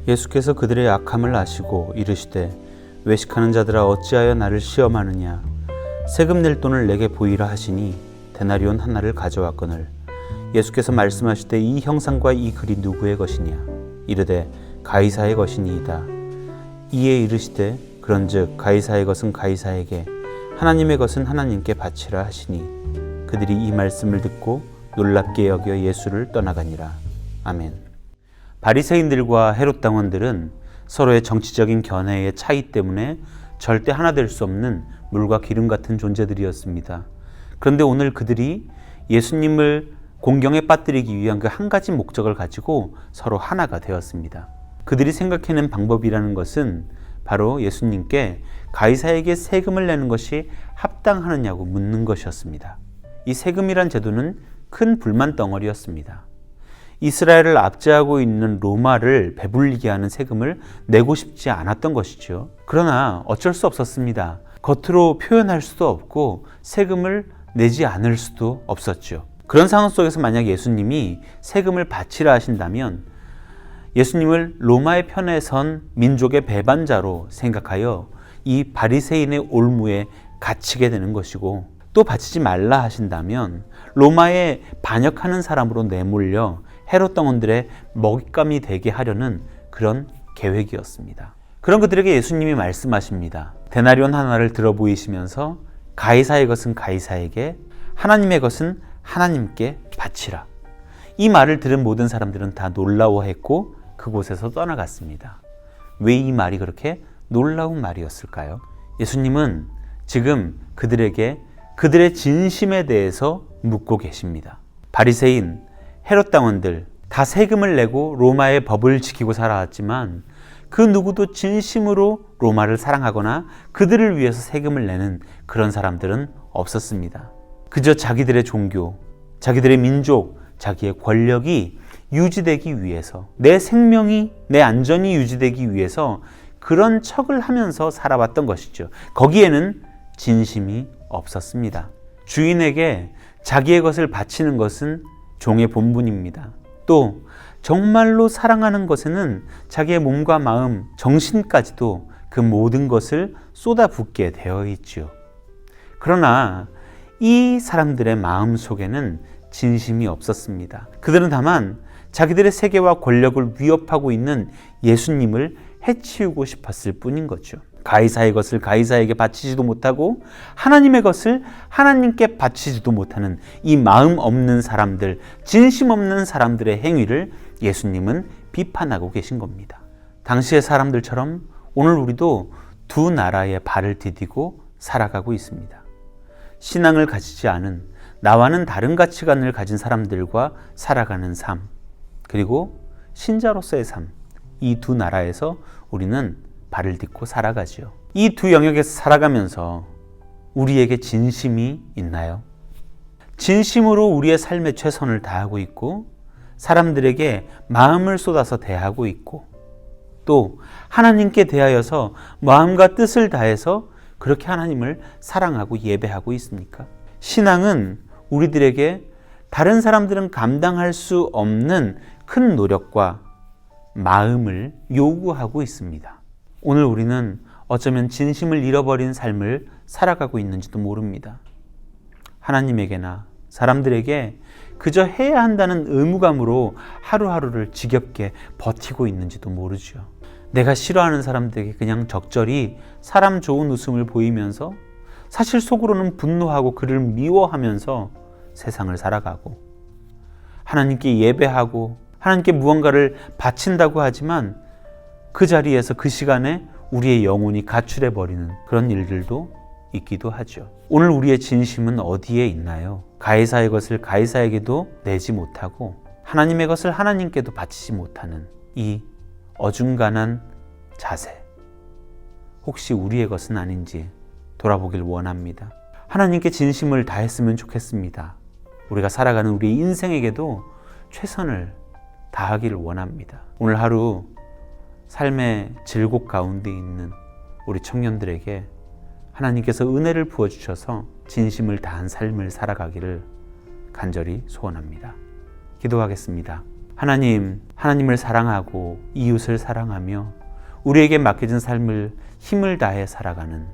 예수께서 그들의 악함을 아시고 이르시되 외식하는 자들아 어찌하여 나를 시험하느냐. 세금 낼 돈을 내게 보이라 하시니 데나리온 하나를 가져왔거늘 예수께서 말씀하시되 이 형상과 이 글이 누구의 것이냐. 이르되 가이사의 것이니이다. 이에 이르시되 그런즉 가이사의 것은 가이사에게 하나님의 것은 하나님께 바치라 하시니 그들이 이 말씀을 듣고 놀랍게 여겨 예수를 떠나가니라. 아멘. 바리새인들과 헤롯 당원들은 서로의 정치적인 견해의 차이 때문에 절대 하나 될 수 없는 물과 기름 같은 존재들이었습니다. 그런데 오늘 그들이 예수님을 공경에 빠뜨리기 위한 그 한 가지 목적을 가지고 서로 하나가 되었습니다. 그들이 생각해낸 방법이라는 것은 바로 예수님께 가이사에게 세금을 내는 것이 합당하느냐고 묻는 것이었습니다. 이 세금이란 제도는 큰 불만 덩어리였습니다. 이스라엘을 압제하고 있는 로마를 배불리게 하는 세금을 내고 싶지 않았던 것이죠. 그러나 어쩔 수 없었습니다. 겉으로 표현할 수도 없고 세금을 내지 않을 수도 없었죠. 그런 상황 속에서 만약 예수님이 세금을 바치라 하신다면 예수님을 로마의 편에 선 민족의 배반자로 생각하여 이 바리새인의 올무에 갇히게 되는 것이고, 또 바치지 말라 하신다면 로마에 반역하는 사람으로 내몰려 헤롯 당원들의 먹잇감이 되게 하려는 그런 계획이었습니다. 그런 그들에게 예수님이 말씀하십니다. 데나리온 하나를 들어 보이시면서 가이사의 것은 가이사에게, 하나님의 것은 하나님께 바치라. 이 말을 들은 모든 사람들은 다 놀라워했고 그곳에서 떠나갔습니다. 왜 이 말이 그렇게 놀라운 말이었을까요? 예수님은 지금 그들에게 그들의 진심에 대해서 묻고 계십니다. 바리새인, 헤롯 당원들 다 세금을 내고 로마의 법을 지키고 살아왔지만 그 누구도 진심으로 로마를 사랑하거나 그들을 위해서 세금을 내는 그런 사람들은 없었습니다. 그저 자기들의 종교, 자기들의 민족, 자기의 권력이 유지되기 위해서, 내 생명이, 내 안전이 유지되기 위해서 그런 척을 하면서 살아왔던 것이죠. 거기에는 진심이 없었습니다. 주인에게 자기의 것을 바치는 것은 종의 본분입니다. 또 정말로 사랑하는 것에는 자기의 몸과 마음, 정신까지도 그 모든 것을 쏟아붓게 되어 있죠. 그러나 이 사람들의 마음 속에는 진심이 없었습니다. 그들은 다만 자기들의 세계와 권력을 위협하고 있는 예수님을 해치우고 싶었을 뿐인 거죠. 가이사의 것을 가이사에게 바치지도 못하고 하나님의 것을 하나님께 바치지도 못하는 이 마음 없는 사람들, 진심 없는 사람들의 행위를 예수님은 비판하고 계신 겁니다. 당시의 사람들처럼 오늘 우리도 두 나라의 발을 디디고 살아가고 있습니다. 신앙을 가지지 않은, 나와는 다른 가치관을 가진 사람들과 살아가는 삶, 그리고 신자로서의 삶, 이 두 나라에서 우리는 발을 딛고 살아가지요. 이 두 영역에서 살아가면서 우리에게 진심이 있나요? 진심으로 우리의 삶에 최선을 다하고 있고 사람들에게 마음을 쏟아서 대하고 있고 또 하나님께 대하여서 마음과 뜻을 다해서 그렇게 하나님을 사랑하고 예배하고 있습니까? 신앙은 우리들에게 다른 사람들은 감당할 수 없는 큰 노력과 마음을 요구하고 있습니다. 오늘 우리는 어쩌면 진심을 잃어버린 삶을 살아가고 있는지도 모릅니다. 하나님에게나 사람들에게 그저 해야 한다는 의무감으로 하루하루를 지겹게 버티고 있는지도 모르죠. 내가 싫어하는 사람들에게 그냥 적절히 사람 좋은 웃음을 보이면서 사실 속으로는 분노하고 그를 미워하면서 세상을 살아가고, 하나님께 예배하고 하나님께 무언가를 바친다고 하지만 그 자리에서 그 시간에 우리의 영혼이 가출해버리는 그런 일들도 있기도 하죠. 오늘 우리의 진심은 어디에 있나요? 가이사의 것을 가이사에게도 내지 못하고 하나님의 것을 하나님께도 바치지 못하는 이 어중간한 자세, 혹시 우리의 것은 아닌지 돌아보길 원합니다. 하나님께 진심을 다했으면 좋겠습니다. 우리가 살아가는 우리 인생에게도 최선을 다하기를 원합니다. 오늘 하루 삶의 질곡 가운데 있는 우리 청년들에게 하나님께서 은혜를 부어주셔서 진심을 다한 삶을 살아가기를 간절히 소원합니다. 기도하겠습니다. 하나님, 하나님을 사랑하고 이웃을 사랑하며 우리에게 맡겨진 삶을 힘을 다해 살아가는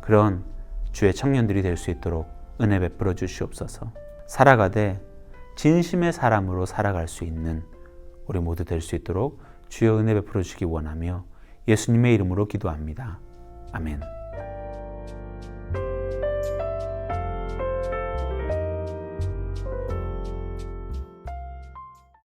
그런 주의 청년들이 될 수 있도록 은혜 베풀어 주시옵소서. 살아가되 진심의 사람으로 살아갈 수 있는 우리 모두 될 수 있도록 주여 은혜 베풀어 주시기 원하며 예수님의 이름으로 기도합니다. 아멘.